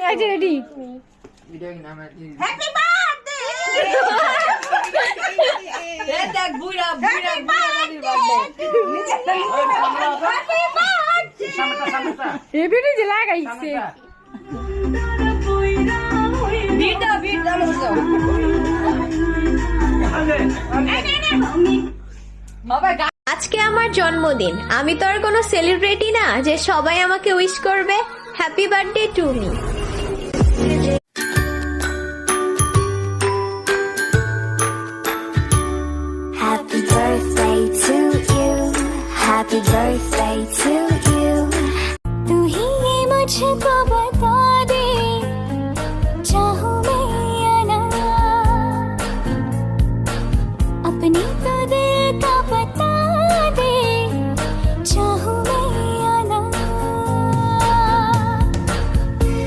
Ready happy birthday দেখ বুইড়া বুইড়া দাদির birthday happy birthday এবারে যে লাগাইছে বিটা বিটা বলছো আজকে আমার জন্মদিন, আমি তো আর কোনো সেলিব্রিটি না যে সবাই আমাকে উইশ করবে। Happy birthday to me.